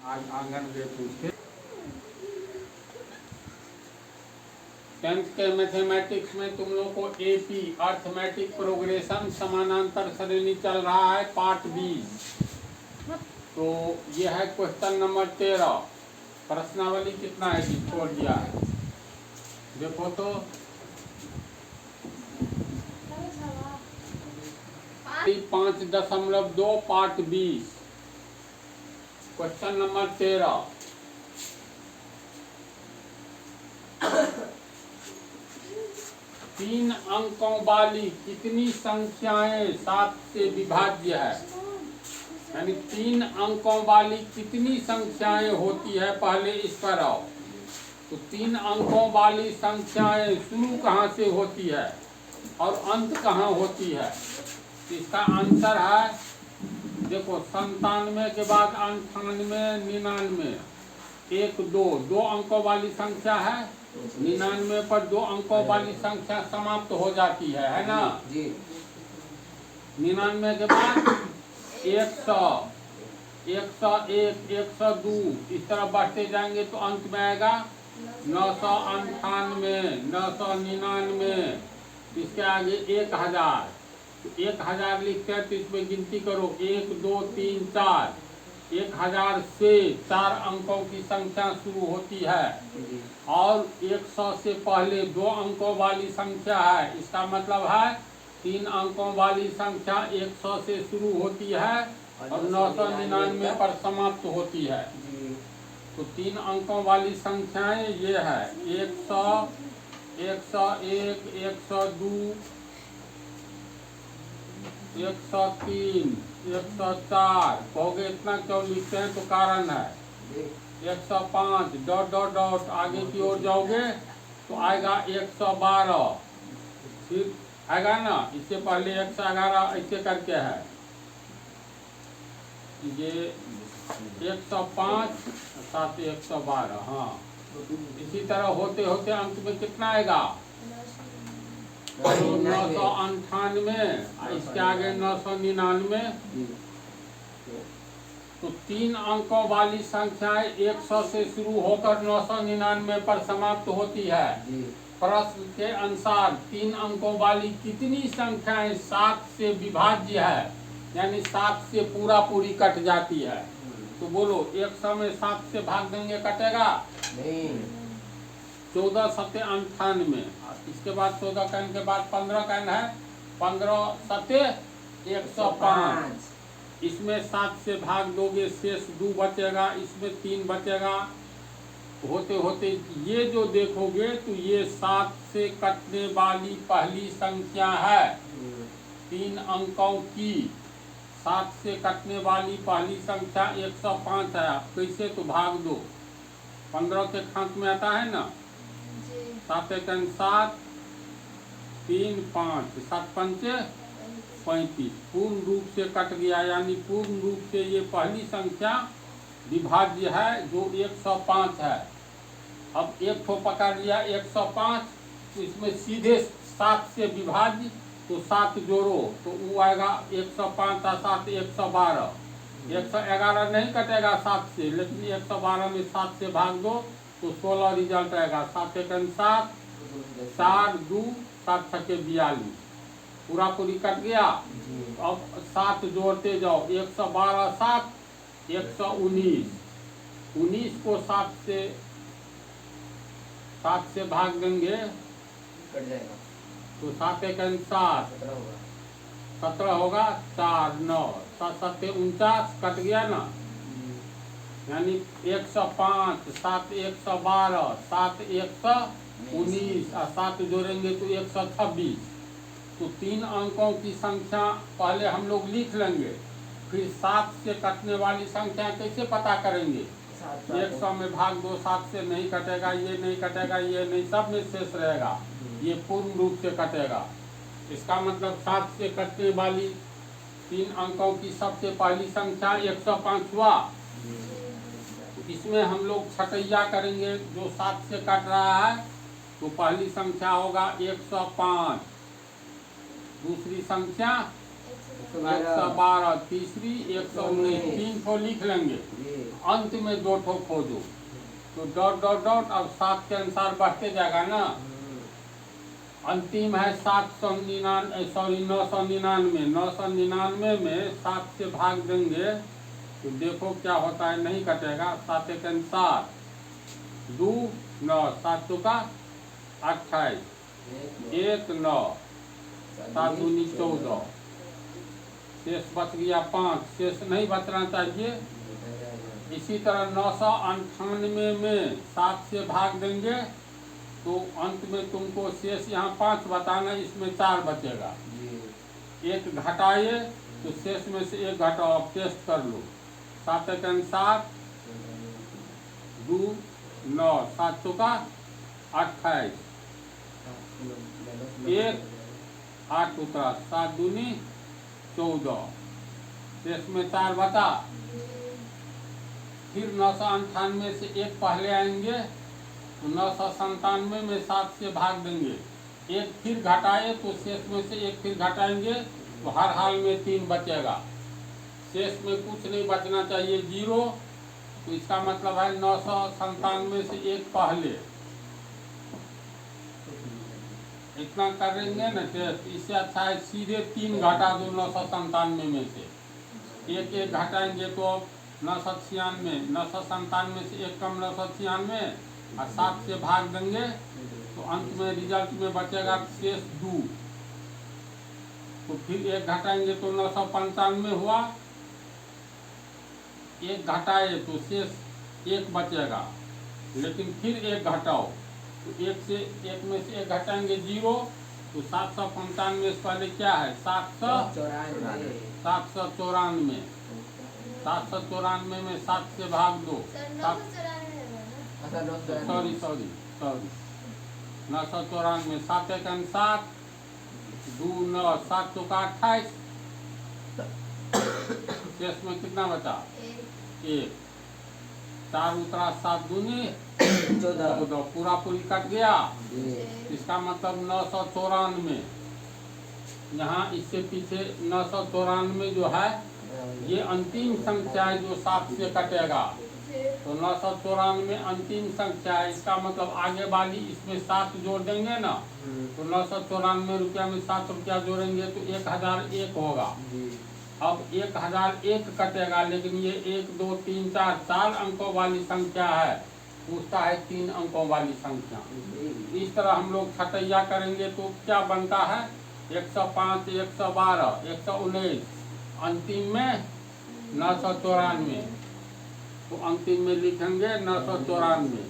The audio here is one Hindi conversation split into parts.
आज आंगन में पूछे 10th के मैथमेटिक्स में तुम लोग को एपी अर्थमेटिक प्रोग्रेशन समानांतर श्रेणी चल रहा है पार्ट 20। तो ये है क्वेश्चन नंबर 13। प्रश्नावली कितना है जी छोड़ दिया है, देखो तो 5.2 पार्ट 20 क्वेश्चन नंबर 13। तीन अंकों वाली कितनी संख्याएं 7 से विभाज्य है, यानी 3 अंकों वाली कितनी संख्याएं होती है, पहले इस पर आओ। तो 3 अंकों वाली संख्याएं शुरू कहाँ से होती है और अंत कहाँ होती है? इसका आंसर है, देखो 97 के बाद 98, 99, 1, 2 अंकों वाली संख्या है। 99 पर 2 अंकों वाली संख्या समाप्त हो जाती है ना जी। 99 के बाद 100, 101, 102 इस तरह बढ़ते जाएंगे तो अंत में आएगा 998, 999, इसके आगे 1000। तो 1000 लिखते हैं तो इसमें गिनती करो 1, 2, 3, 4। 1000 से 4 अंकों की संख्या शुरू होती है और 100 से पहले 2 अंकों वाली संख्या है। इसका मतलब है 3 अंकों वाली संख्या 100 से शुरू होती है और 999 पर समाप्त होती है। तो 3 अंकों वाली संख्याएं ये है 100, 101, 102, 103, 104 कहोगे इतना क्यों लिखते हैं? तो कारण है 105 डॉट डॉट डॉट आगे की ओर जाओगे तो आएगा 112, फिर आएगा ना, इससे पहले 111 ऐसे करके है ये 105 साथ 112। हाँ, इसी तरह होते होते अंत में कितना आएगा? 998, इसके आगे 999। तो 3 अंकों वाली संख्याएं 100 से शुरू होकर 999 पर समाप्त होती है। प्रश्न के अनुसार 3 अंकों वाली कितनी संख्याएं 7 से विभाज्य है, यानी 7 से पूरा पूरी कट जाती है? तो बोलो 100 में 7 से भाग देंगे, कटेगा नहीं। 14 सत्य 98, इसके बाद 14 कहने के बाद 15 कहना है, 15 सत्य 105। इसमें 7 से भाग दोगे शेष 2 बचेगा, इसमें 3 बचेगा। होते होते ये जो देखोगे तो ये 7 से कटने वाली पहली संख्या है। 3 अंकों की 7 से कटने वाली पहली संख्या 105 है। आप कैसे? तो भाग दो, 15 के खांच में आता है ना, 7 एकन 7, 3, 5, 7 पंचे 35, पूर्ण रूप से कट गया, यानी पूर्ण रूप से ये पहली संख्या विभाज्य है जो 105 है। अब एक ठो पकड़ लिया 105, तो इसमें सीधे 7 से विभाज्य, तो 7 जोड़ो तो वो आएगा 105 का 7 112। 111 नहीं कटेगा 7 से, लेकिन 112 में 7 से भाग दो तो 16 रिजल्ट आएगा। 7 एकन 7, 4, 2, 7 छक्के 42, पूरा पूरी कट गया। अब 7 जोड़ते जाओ, 112 7, 119, 19 को 7 से भाग देंगे कट जाएगा तो 7 एकन 7, 17 होगा, 4, 9, 7 7 49 कट गया ना, यानी 105, 7 112, 7 119 और 7 जोड़ेंगे तो 126। तो 3 अंकों की संख्या पहले हम लोग लिख लेंगे, फिर 7 से कटने वाली संख्या कैसे पता करेंगे? 100 में भाग दो, 7 से नहीं कटेगा, ये नहीं कटेगा, ये नहीं, सब में शेष रहेगा, ये पूर्ण रूप से कटेगा। इसका मतलब 7 से कटने वाली 3 अंकों की सबसे पहली संख्या 105 हुआ। इसमें हम लोग छटैया करेंगे, जो 7 से कट रहा है तो पहली संख्या होगा 105, दूसरी संख्या 112 तीसरी 119 3 ठो लिख लेंगे, अंत में 2 ठो खोजो। तो डॉट डॉट डॉट अब 7 के अनुसार बढ़ते जाएगा ना। अंतिम है 999 999 में 7 से भाग देंगे तो देखो क्या होता है, नहीं कटेगा। 7 के अनुसार 2 9 7 2 का 28 1 9 7 दूनी 14 शेष बच गया 5, शेष नहीं बचना चाहिए। इसी तरह 998 में 7 से भाग देंगे तो अंत में तुमको शेष यहाँ 5 बताना, इसमें 4 बचेगा। एक घटाए तो शेष में से 1 घटाओ, अब टेस्ट कर लो। 7 के अनुसार 2 9 7 चौका 28 1 8 उतरा 7 दूनी 14 शेष में 4 बता। फिर 998 से 1 पहले आएंगे तो 997 में 7 से भाग देंगे, 1 फिर घटाए तो शेष में से 1 फिर घटाएंगे तो हर हाल में 3 बचेगा। शेष में कुछ नहीं बचना चाहिए, 0। तो इसका मतलब है 997 से 1 पहले। इतना करेंगे ना टेस्ट, इससे अच्छा है सीधे 3 घटा दो 997 में से। 1 घटाएंगे तो 996 997 से 1 कम 996 और 7 से भाग देंगे तो अंत में रिजल्ट में बचेगा शेष 2। तो फिर 1 घटाएंगे तो 995 हुआ, 1 घटाए तो शेष 1 बचेगा, लेकिन फिर 1 घटाओ तो 1 में से 1 घटाएंगे 0। तो 795 से पहले क्या है 794 794 में 7 से भाग दो, सॉरी 994 7 के अनुसार 2 9 7 चौका 28 शेष में कितना बचा 1 4 उतरा 7 दूनी 14 पूरा पूरी कट गया। इसका मतलब 994 यहाँ इससे पीछे 994 जो है ये अंतिम संख्या है जो 7 से कटेगा। तो 994 अंतिम संख्या है, इसका मतलब आगे वाली इसमें 7 जोड़ देंगे ना तो 994 रुपया में 7 रुपया जोड़ेंगे तो 1001 होगा। अब 1001 कटेगा, लेकिन ये 1 2 3 4 अंकों वाली संख्या है, पूछता है 3 अंकों वाली संख्या। इस तरह हम लोग छटैया करेंगे तो क्या बनता है 105 112 119 अंतिम में 994। तो अंतिम में लिखेंगे 994।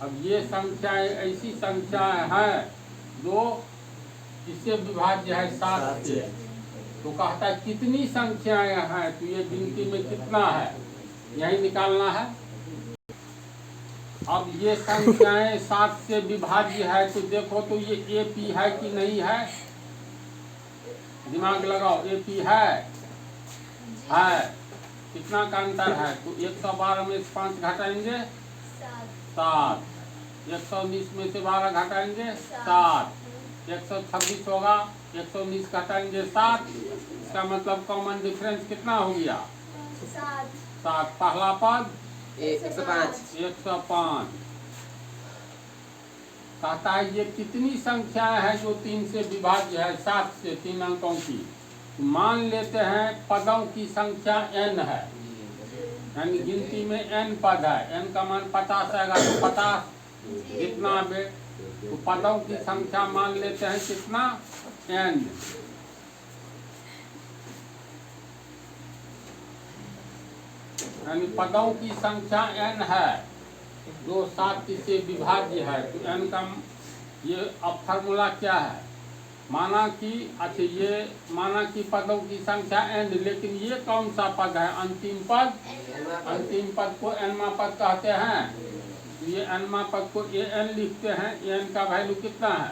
अब ये संख्याएं ऐसी संख्याएं हैं जो इससे विभाज्य है 7 से। तो कहता है कितनी संख्याएं हैं, तो ये गिनती में कितना है यही निकालना है। अब ये संख्याएं 7 से विभाज्य है तो देखो तो ये AP है कि नहीं है, दिमाग लगाओ। AP है कितना का अंतर है तो 112 में से 5 घटाएंगे 7, 119 में से 12 घटाएंगे 7, 126 होगा 119 घटाएंगे 7। इसका मतलब कॉमन डिफरेंस कितना हो गया 7। पहला पद 105। कहता है ये कितनी संख्याएं हैं जो 3 से विभाज्य है 7 से 3 अंकों की। मान लेते हैं पदों की संख्या n है, यानी गिनती में n पद है, n का मान 50 आएगा तो 50 कितना बे, तो पदों की संख्या मान लेते हैं कितना n। यानी पदों की संख्या n है जो 7 से विभाज्य है। तो n का ये अब फार्मूला क्या है, माना कि पदों की संख्या n, लेकिन ये कौन सा पद है अंतिम पद। अंतिम पद को nवां पद कहते हैं। तो ये nवां पद को an लिखते हैं। n का वैल्यू कितना है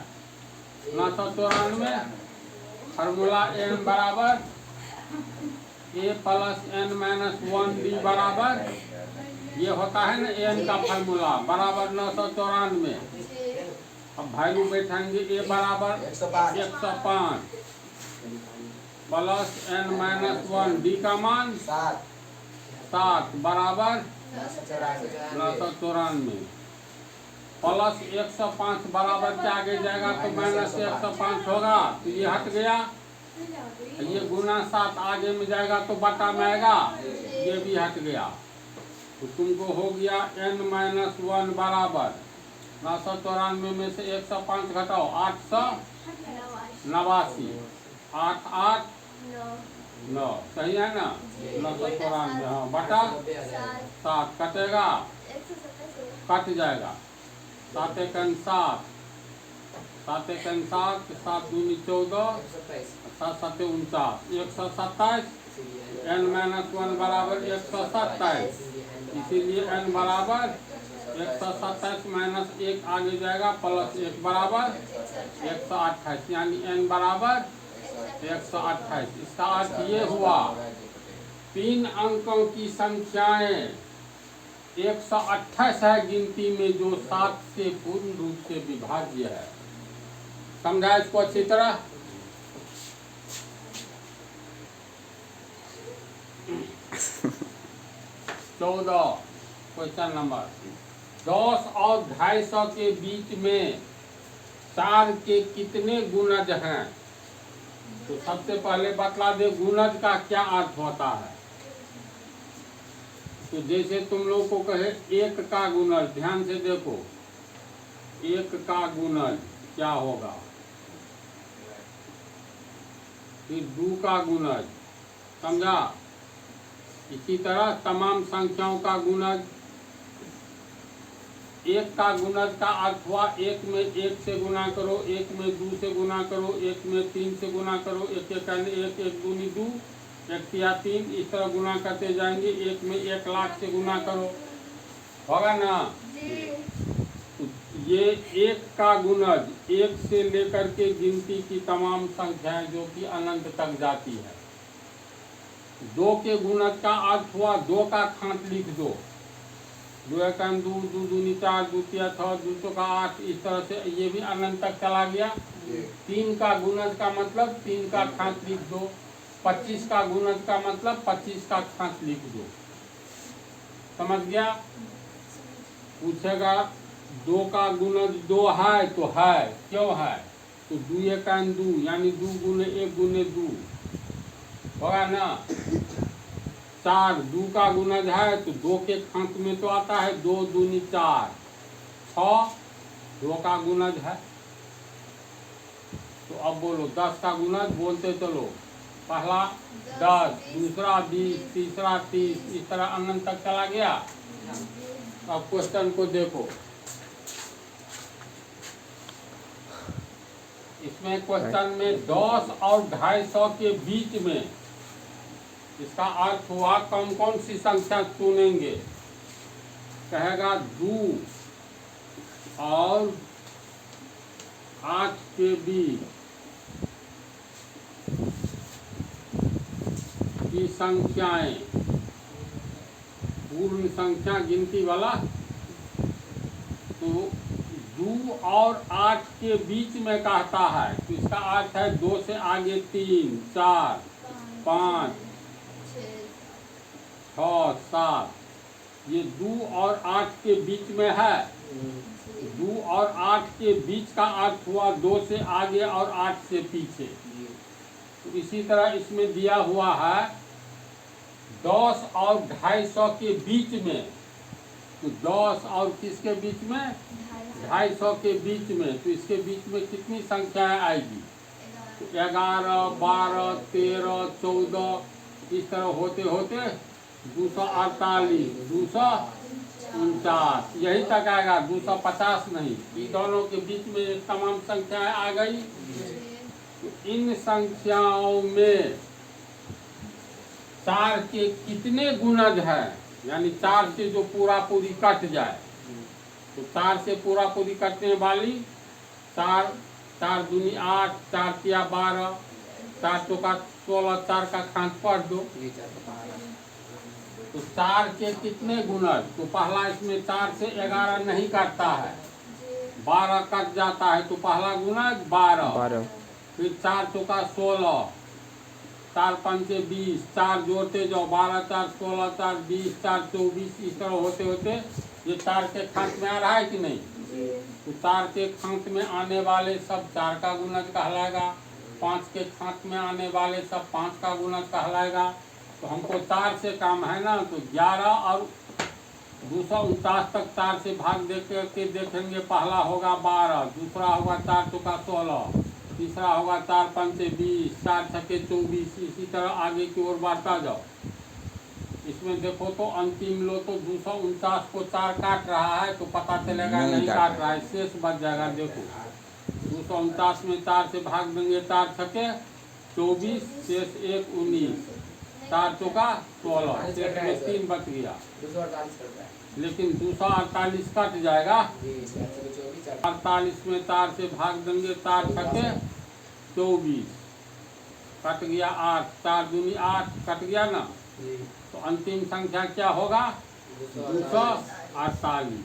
994। फार्मूला n बराबर a plus n minus 1b बराबर ये होता है ना n का फार्मूला बराबर 994। अब वैल्यू बैठाएंगे a बराबर 105 प्लस n माइनस 1 डी का मान 7 बराबर 994 प्लस 105 बराबर के आगे जाएगा तो माइनस 105 होगा, तो ये हट गया। ये गुना 7 आगे में जाएगा तो बटा में आएगा, ये भी हट गया। तो तुमको हो गया n माइनस 1 बराबर 994 में से 105 घटाओ 889, 8 8 9 सही है ना, 994। हाँ बटा 7 कटेगा, कट जाएगा, 7 एकन 7, 7 एकन 7, 7 दूनी 14, 7 7 49, 127। n माइनस 1 बराबर 127, इसीलिए n बराबर 127 माइनस 1 आगे जाएगा प्लस 1 बराबर 128, यानी n बराबर 128। इसका अर्थ ये हुआ 3 अंकों की संख्याएं 128 है गिनती में, जो 7 से पूर्ण रूप से विभाज्य है। समझा इसको अच्छी तरह? क्वेश्चन नंबर 10 और 250 के बीच में 4 के कितने गुणज हैं? तो सबसे पहले बतला दे गुणज का क्या अर्थ होता है। तो जैसे तुम लोग को कहे 1 का गुणज, ध्यान से देखो 1 का गुणज क्या होगा, फिर 2 का गुणज, समझा? इसी तरह तमाम संख्याओं का गुणज। 1 का गुणज का अर्थ हुआ 1 में 1 से गुना करो, 1 में 2 से गुना करो, 1 में 3 से गुना करो, 1 1 1 दूनी 2, 1 या 3, इस तरह गुना करते जाएंगे। 1 में 1 लाख से गुना करो, होगा ना? ये 1 का गुणज 1 से लेकर के गिनती की तमाम संख्याएं जो कि अनंत तक जाती है। 2 के गुणज का अर्थ हुआ 2 का खांत लिख दो, 2 एकम 2, 2 दूनी 4, 2 तिया 6, 2 चौका 8, इस तरह से ये भी अनंत तक चला गया। 3 का गुणज का मतलब 3 का खांत लिख दो। 25 का गुणज का मतलब 25 का खांत लिख दो। समझ गया? पूछेगा 2 का गुणज 2 है तो है, क्यों है? तो 2 एकम 2, यानी 2 गुने 1 गुने 2 होगा ना। 4 2 का गुणज है तो 2 के खांत में तो आता है 2 दूनी 4, 6 2 का गुणज है। तो अब बोलो 10 का गुणज, बोलते चलो। पहला 10, दूसरा 20, तीसरा 30, इस तरह अनंत तक चला गया। अब क्वेश्चन को देखो, इसमें क्वेश्चन में 10 और 250 के बीच में, इसका अर्थ हुआ कौन कौन सी संख्या चुनेंगे। कहेगा 2 और 8 के बीच की संख्याएं, पूर्ण संख्या गिनती वाला। तो 2 और 8 के बीच में कहता है, तो इसका अर्थ है 2 से आगे 3, 4, 5, 6, 7, ये 2 और 8 के बीच में है। 2 और 8 के बीच का अर्थ हुआ 2 से आगे और 8 से पीछे। तो इसी तरह इसमें दिया हुआ है 10 और 250 के बीच में। तो 10 और किसके बीच में? 250 के बीच में। तो इसके बीच में कितनी संख्याएं आएगी? 11, 12, 13, 14, इस तरह होते होते 248, 249, यही तक आएगा, 250 नहीं। इन दोनों के बीच में तमाम संख्याएं आ गई। तो इन संख्याओं में 4 के कितने गुणज है, यानी 4 से जो पूरा पूरी कट जाए। तो 4 से पूरा पूरी कटने वाली 4, 4 दूनी 8, 4 तिया 12, 4 चौका 16, 4 का खांत पढ़ दो। तो 4 के कितने गुणज? तो पहला इसमें 4 से 11 नहीं कटता है, 12 कट जाता है। तो पहला गुणज 12, फिर 4 चौका 16, 4 पंचे 20, 4 जोड़ते जाओ, 12 4 16 4 20 4 24, इस तरह होते होते ये 4 के खांच में आ रहा है कि नहीं? तो 4 के खांच में आने वाले सब 4 का गुणज कहलाएगा, 5 के खांच में आने वाले सब 5 का गुणज कहलाएगा। तो हमको 4 से काम है ना, तो 11 और 249 तक 4 से भाग दे करके देखेंगे। पहला होगा 12, दूसरा होगा 4 चौका 16, तीसरा होगा 4 पंचे 20, 4 छक्के 24, इसी तरह आगे की ओर बढ़ता जाओ। इसमें देखो तो अंतिम लो तो 249 को 4 काट रहा है तो पता चलेगा नहीं काट रहा है, शेष बच जाएगा। देखो 249 में 4 से भाग देंगे, 4 छक्के 24, शेष 1 19, 4 चौका 16, शेष में 3 बच गया। 248 लेकिन 248 कट जाएगा। 48 में 4 से भाग देंगे, 4 छक्के 24, कट गया 8, 4 दूनी 8, कट गया ना। तो अंतिम संख्या क्या होगा? 248।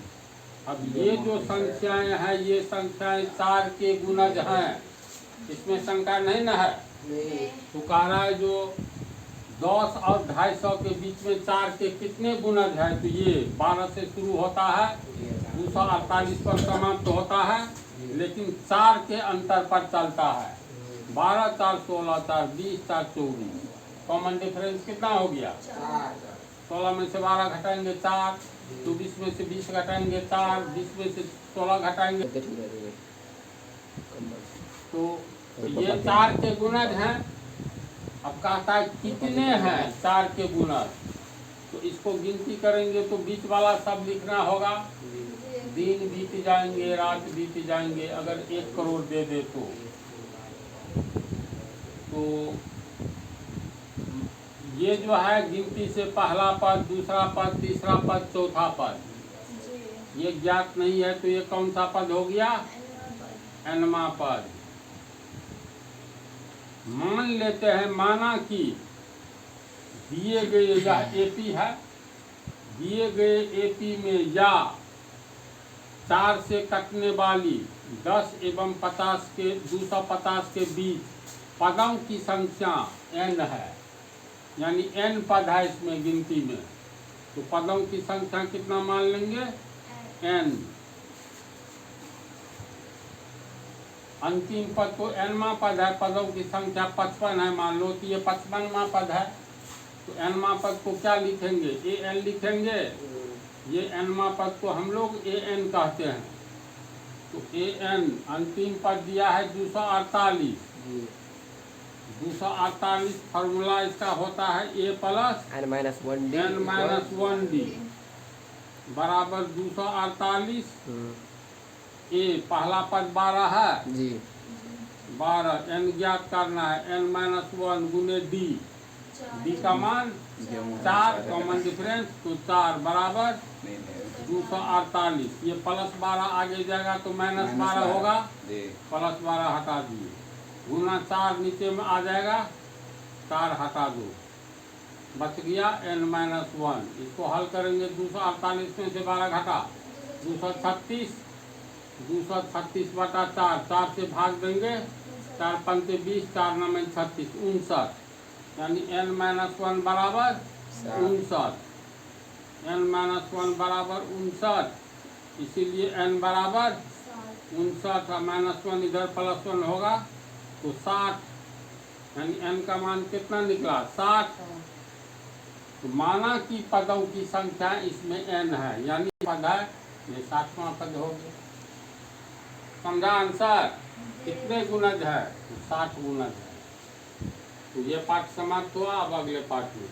अब ये जो संख्याएं हैं ये संख्याएं 4 के गुणज हैं, इसमें शंका नहीं न है। तो कह रहा है जो 10 और 250 के बीच में 4 के कितने गुणज हैं? तो ये 12 से शुरू होता है, 248 पर समाप्त होता है, लेकिन 4 के अंतर पर चलता है। 12 4 16 4 20 4 24, कॉमन डिफरेंस कितना हो गया? 16 में से 12 घटाएंगे 4, 24 में से 20 घटाएंगे 4, 20 में से 16 घटाएंगे। तो ये 4 के गुणज हैं। अब कहता है कितने हैं 4 के गुणज, तो इसको गिनती करेंगे तो बीच वाला सब लिखना होगा। दिन बीत जाएंगे, रात बीत जाएंगे, अगर 1 करोड़ दे दे तो ये जो है गिनती से पहला पद, दूसरा पद, तीसरा पद, चौथा पद ये ज्ञात नहीं है, तो ये कौन सा पद हो गया? nवां पद। मान लेते हैं, माना कि दिए गए यह एपी है, दिए गए एपी में या 4 से कटने वाली 10 एवं 50 के 250 के बीच पदों की संख्या n है, यानी n पद है इसमें गिनती में। तो पदों की संख्या कितना मान लेंगे? n। अंतिम पद तो nवां पद है, पदों की संख्या 55 है, मान लो कि ये 55वां पद है। तो nवां पद को क्या लिखेंगे? an लिखेंगे। ये nवां पद को हम लोग an कहते हैं। तो an अंतिम पद दिया है 248। 248 फार्मूला इसका होता है a प्लस n-1d बराबर 248। a पहला पद 12 है जी, 12 n ज्ञात करना है, n-1 गुने d का मान 4, कॉमन डिफरेंस तो 4 बराबर 248। ये प्लस 12 आगे जाएगा तो माइनस 12 होगा, प्लस 12 हटा दिए, गुना 4 नीचे में आ जाएगा, 4 हटा दो, बच गया n-1। इसको हल करेंगे, 248 में से 12 घटा 236, 236 बटा 4, 4 से भाग देंगे, 4 पंचे 20, 4 9 36, 59, यानी n-1 बराबर 59, n-1 बराबर 59, इसीलिए n बराबर 59 -1 इधर +1 होगा तो 60, यानी n का मान कितना निकला? 60। तो माना कि पदों की संख्या इसमें n है, यानी पद है, ये 60वां पद हो गया। समझा आंसर? कितने गुणज है? तो 60 गुणज है। तो ये पाठ समाप्त हुआ। अब अगले पाठ में